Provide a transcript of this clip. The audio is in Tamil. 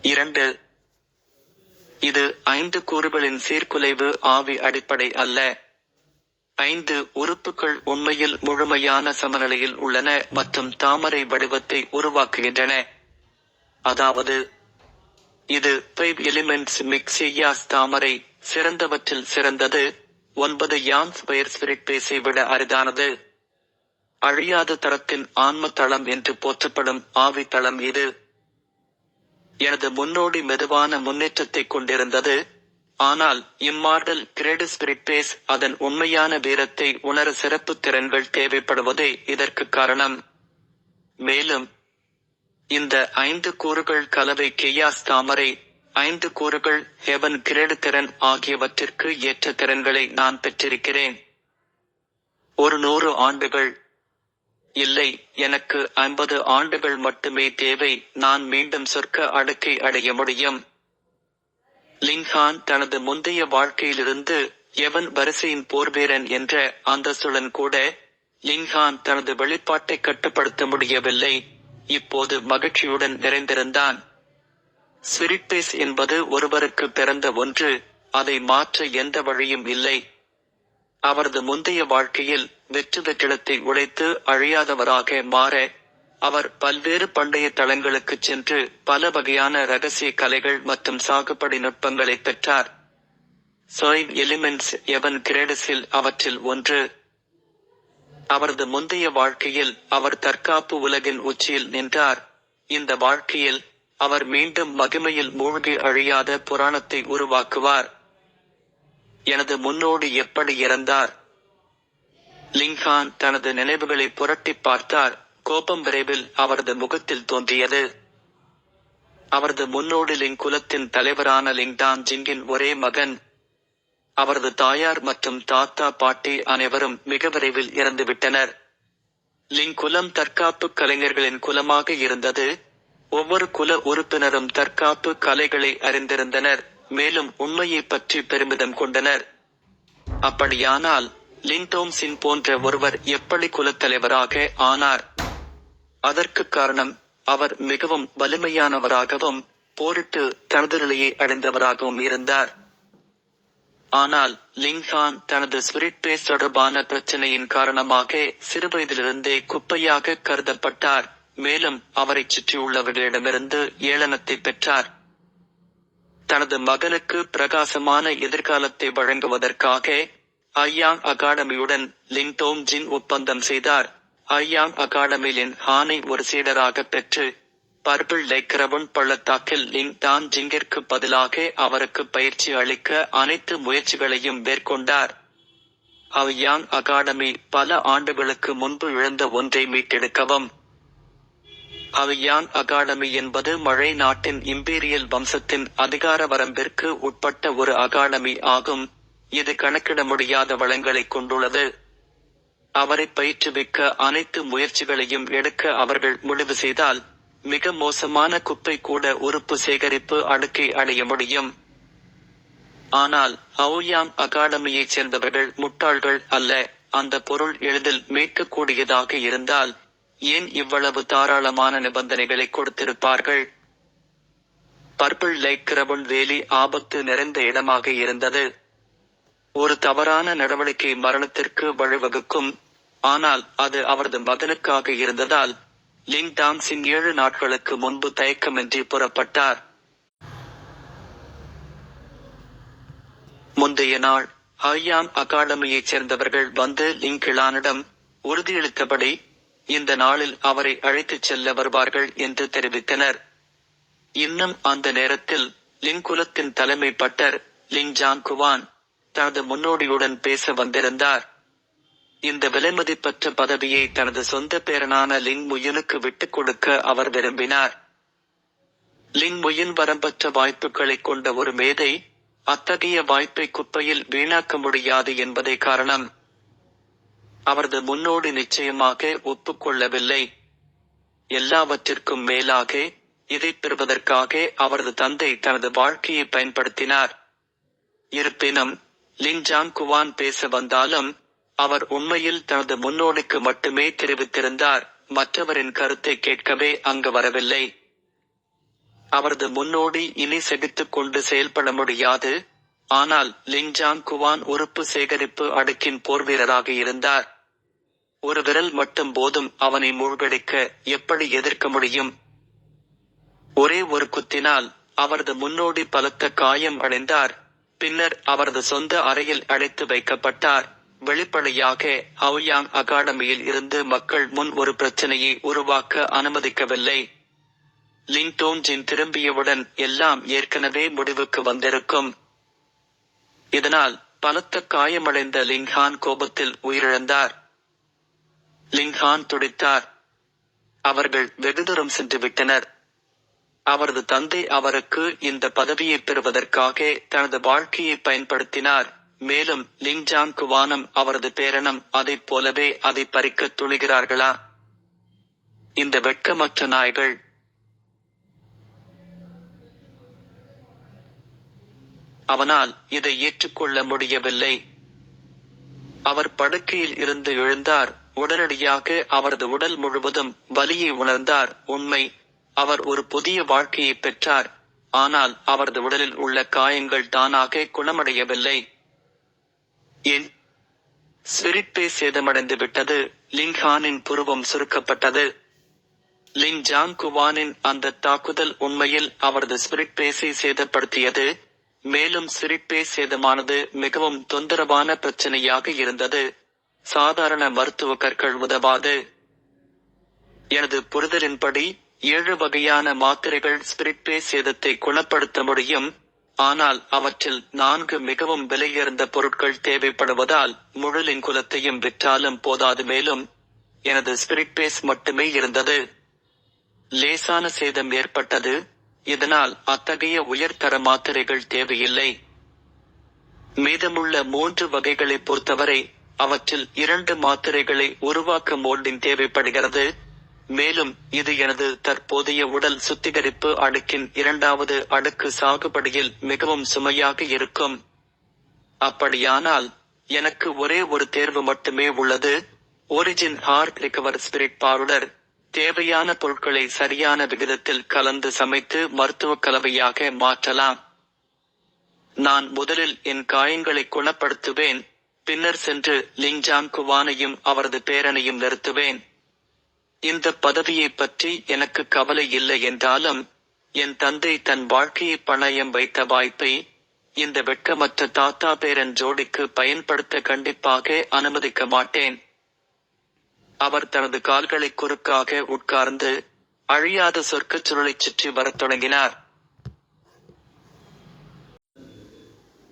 2. இது 5 கூறுகளின் சீர்குலைவு ஆவி அடிப்படை அல்ல. 5 உறுப்புகள் உண்மையில் முழுமையான சமநிலையில் உள்ளன மற்றும் தாமரை வடிவத்தை உருவாக்குகின்றன. அதாவது, இது 5 எலிமெண்ட்ஸ் மிக்சியாஸ் தாமரை, சிறந்தவற்றில் சிறந்தது, 9 யான் ஸ்பயர் ஸ்பிரிட் பேஸை விட அரிதானது. அழியாத தளத்தின் ஆன்ம தளம் என்று போற்றப்படும் ஆவி தளம் இது. எனது முன்னோடி மெதுவான முன்னேற்றத்தை கொண்டிருந்தது, ஆனால் இம்மார்டல் கிரேடு ஸ்பிரிட் பேஸ் அதன் உண்மையான வீரத்தை உணர சிறப்பு திறன்கள் தேவைப்படுவதே இதற்கு காரணம். மேலும், இந்த 5 கூறுகள் கலவை கெய்யாஸ் தாமரை, 5 கூறுகள் ஹெவன் கிரேடு திறன் ஆகியவற்றிற்கு ஏற்ற திறன்களை நான் பெற்றிருக்கிறேன். ஒரு 100 ஆண்டுகள் இல்லை, எனக்கு 50 ஆண்டுகள் மட்டுமே தேவை. நான் மீண்டும் சொர்க்க அடுக்கை அடைய முடியும். லிங்கான் தனது முந்தைய வாழ்க்கையிலிருந்து எவன் வரிசையின் போர்வீரன் என்ற அந்தஸ்துடன் கூட, லிங்கான் தனது வெளிப்பாட்டை கட்டுப்படுத்த முடியவில்லை. இப்போது மகிழ்ச்சியுடன் நிறைந்திருந்தான். ஸ்பிரிட் பேஸ் என்பது ஒருவருக்கு பிறந்த ஒன்று, அதை மாற்ற எந்த வழியும் இல்லை. அவரது முந்தைய வாழ்க்கையில் வெற்று வெற்றிடத்தை உடைத்து அழியாதவராக மாற, அவர் பல்வேறு பண்டைய தளங்களுக்குச் சென்று பல வகையான ரகசிய கலைகள் மற்றும் சாகுபடி நுட்பங்களை பெற்றார். 5 எலிமெண்ட்ஸ் எவன் கிரேடஸில் அவற்றில் ஒன்று. அவரது முந்தைய வாழ்க்கையில் அவர் தற்காப்பு உலகின் உச்சியில் நின்றார். இந்த வாழ்க்கையில் அவர் மீண்டும் மகிமையில் மூழ்கி அழியாத புராணத்தை உருவாக்குவார். எனது முன்னோடி எப்படி இறந்தார்? லிங்கான் தனது நினைவுகளை புரட்டிப் பார்த்தார். கோபம் விரைவில் அவரது முகத்தில் தோன்றியது. அவரது முன்னோடி லிங் குலத்தின் தலைவரான லிங்டான் ஜிங்கின் ஒரே மகன். அவரது தாயார் மற்றும் தாத்தா பாட்டி அனைவரும் மிக விரைவில் இறந்துவிட்டனர். லிங் குலம் தற்காப்பு கலைஞர்களின் குலமாக இருந்தது. ஒவ்வொரு குல உறுப்பினரும் தற்காப்பு கலைகளை அறிந்திருந்தனர், மேலும் உண்மையை பற்றி பெருமிதம் கொண்டனர். அப்படியானால் லின்டோம் சின் போன்ற ஒருவர் எப்படி குலத்தலைவராக ஆனார்? அதற்கு காரணம், அவர் மிகவும் வலிமையானவராகவும் போரிட்டு தனது நிலையை அடைந்தவராகவும் இருந்தார். ஆனால் லிங்கான் தனது ஸ்பிரிட் பேஸ் தொடர்பான பிரச்சனையின் காரணமாக சிறுவயதிலிருந்தே குப்பையாக கருதப்பட்டார். மேலும் அவரைச் சுற்றியுள்ளவர்களிடமிருந்து ஏளனத்தை பெற்றார். தனது மகனுக்கு பிரகாசமான எதிர்காலத்தை வழங்குவதற்காக ஐயாங் அகாடமியுடன் லின்டோம் ஜின் ஒப்பந்தம் செய்தார். ஐயாங் அகாடமியின் ஹானை ஒரு சீடராக பெற்று, பர்பிள் லேக் ரவுண்ட் பள்ளத்தாக்கில் லிங் டான் ஜிங்கிற்கு பதிலாக அவருக்கு பயிற்சி அளிக்க அனைத்து முயற்சிகளையும் மேற்கொண்டார். ஐயாங் அகாடமி பல ஆண்டுகளுக்கு முன்பு இழந்த ஒன்றை மீட்டெடுக்கவும். ஐயாங் அகாடமி என்பது மழை நாட்டின் இம்பீரியல் வம்சத்தின் அதிகார வரம்பிற்கு உட்பட்ட ஒரு அகாடமி ஆகும். இது கணக்கிட முடியாத வளங்களை கொண்டுள்ளது. அவரை பயிற்றுவிக்க அனைத்து முயற்சிகளையும் எடுக்க அவர்கள் முடிவு செய்தால், மிக மோசமான குப்பை கூட உறுப்பு சேகரிப்பு அடுக்கை அடைய முடியும். ஆனால் ஐயாங் அகாடமியைச் சேர்ந்தவர்கள் முட்டாள்கள் அல்ல. அந்த பொருள் எளிதில் மீட்கக்கூடியதாக இருந்தால் ஏன் இவ்வளவு தாராளமான நிபந்தனைகளை கொடுத்திருப்பார்கள்? பர்பிள் லேக் ரவுண்ட் வேலி ஆபத்து நிறைந்த இடமாக இருந்தது. ஒரு தவறான நடவடிக்கை மரணத்திற்கு வழிவகுக்கும். ஆனால் அது அவரது மகனுக்காக இருந்ததால் லிங் டான்ஸின் 7 நாட்களுக்கு முன்பு தயக்கமின்றி புறப்பட்டார். முந்தைய நாள் ஐயாங் அகாடமியைச் சேர்ந்தவர்கள் வந்து லிங் கிளானிடம் உறுதியளித்தபடி இந்த நாளில் அவரை அழைத்துச் செல்ல வருவார்கள் என்று தெரிவித்தனர். இன்னும் அந்த நேரத்தில் லிங் குலத்தின் தலைமை பட்டர் லிங் ஜான் குவான் தனது முன்னோடியுடன் பேச வந்திருந்தார். இந்த விலைமதிப்பற்ற பதவியை தனது சொந்த பேரனான லிங் முயினுக்கு விட்டுக் கொடுக்க அவர் விரும்பினார். லிங் முயின் வரம்பற்ற வாய்ப்புகளை கொண்ட ஒரு மேதை. அத்தகைய வாய்ப்பை குப்பையில் வீணாக்க முடியாது என்பதே காரணம். அவரது முன்னோடி நிச்சயமாக ஒப்புக்கொள்ளவில்லை. எல்லாவற்றிற்கும் மேலாக, இதைப் பெறுவதற்காக அவரது தந்தை தனது வாழ்க்கையை பயன்படுத்தினார். இருப்பினும் லின் ஜான் குவான் பேச வந்தாலும் அவர் உண்மையில் தனது முன்னோடிக்கு மட்டுமே தெரிவித்திருந்தார். மற்றவரின் கருத்தை கேட்கவே அங்கு வரவில்லை. அவரது முன்னோடி இனி சகித்துக் கொண்டு செயல்பட முடியாது. ஆனால் லிங்ஜாங் குவான் உறுப்பு சேகரிப்பு அடுக்கின் போர்வீரராக இருந்தார். ஒரு விரல் மட்டும் போதும் அவனை மூழ்கடிக்க. எப்படி எதிர்க்க முடியும்? ஒரே ஒரு குத்தினால் அவரது முன்னோடி பலத்த காயம் அடைந்தார். பின்னர் அவரது சொந்த அறையில் அடைத்து வைக்கப்பட்டார். வெளிப்படையாக ஹவுயாங் அகாடமியில் இருந்து மக்கள் முன் ஒரு பிரச்சனையை உருவாக்க அனுமதிக்கவில்லை. லிங் டோங்ஜின் திரும்பியவுடன் எல்லாம் ஏற்கனவே முடிவுக்கு வந்திருக்கும். இதனால் பலத்த காயமடைந்த லிங்ஹான் கோபத்தில் உயிரிழந்தார். லிங்ஹான் துடித்தார். அவர்கள் வெகு தூரம் சென்று விட்டனர். அவரது தந்தை அவருக்கு இந்த பதவியை பெறுவதற்காக தனது வாழ்க்கையை பயன்படுத்தினார். மேலும் லிங்ஜாங் குவானும் அவரது பேரனும் அதைப் போலவே அதை பறிக்க துணிகிறார்களா? இந்த வெட்கமற்ற நாய்கள்! அவனால் இதை ஏற்றுக்கொள்ள முடியவில்லை. அவர் படுக்கையில் இருந்து எழுந்தார். உடனடியாக அவரது உடல் முழுவதும் வலியை உணர்ந்தார். உண்மை, அவர் ஒரு புதிய வாழ்க்கையை பெற்றார். ஆனால் அவரது உடலில் உள்ள காயங்கள் தானாக குணமடையவில்லை. என் ஸ்பிரிட்பே சேதமடைந்து விட்டது. லிங்ஹானின் புருவம் சுருக்கப்பட்டது. லிங்ஜாங் குவானின் அந்த தாக்குதல் உண்மையில் அவரது ஸ்பிரிட்பேஸை சேதப்படுத்தியது. மேலும் ஸ்பிரிட்பே சேதமானது மிகவும் தொந்தரவான பிரச்சனையாக இருந்தது. சாதாரண மருத்துவ கற்கள் உதவாது. எனது புரிதலின்படி 7 வகையான மாத்திரைகள் ஸ்பிரிட்பே சேதத்தை குணப்படுத்த முடியும். ஆனால் அவற்றில் 4 மிகவும் விலையுயர்ந்த பொருட்கள் தேவைப்படுவதால் முழு லிங்குலத்தையும் விற்றாலும் போதாது. மேலும் எனது ஸ்பிரிட்பேஸ் மட்டுமே இருந்தது. லேசான சேதம் ஏற்பட்டது. இதனால் அத்தகைய உயர்தர மாத்திரைகள் தேவையில்லை. மீதமுள்ள 3 வகைகளை பொறுத்தவரை அவற்றில் 2 மாத்திரைகளை உருவாக்க மோல்டிங் தேவைப்படுகிறது. மேலும் இது எனது தற்போதைய உடல் சுத்திகரிப்பு அடுக்கின் 2வது அடுக்கு சாகுபடியில் மிகவும் சுமையாக இருக்கும். அப்படியானால் எனக்கு ஒரே ஒரு தேர்வு மட்டுமே உள்ளது. Origin heart recover spirit powder. தேவையான பொருட்களை சரியான விகிதத்தில் கலந்து சமைத்து மருத்துவ கலவையாக மாற்றலாம். நான் முதலில் என் காயங்களை குணப்படுத்துவேன். பின்னர் சென்று லிங்ஜாங் குவானையும் அவரது பேரனையும் நிறுத்துவேன். இந்த பதவியை பற்றி எனக்கு கவலை இல்லை என்றாலும் என் தந்தை தன் வாழ்க்கையை பணயம் வைத்த வாய்ப்பை இந்த வெட்கமற்ற தாத்தா பேரன் ஜோடிக்கு பயன்படுத்த கண்டிப்பாக அனுமதிக்க மாட்டேன். அவர் தனது கால்களை குறுக்காக உட்கார்ந்து அழியாத சொர்க்கச் சுருளைச் சுற்றி வரத் தொடங்கினார்.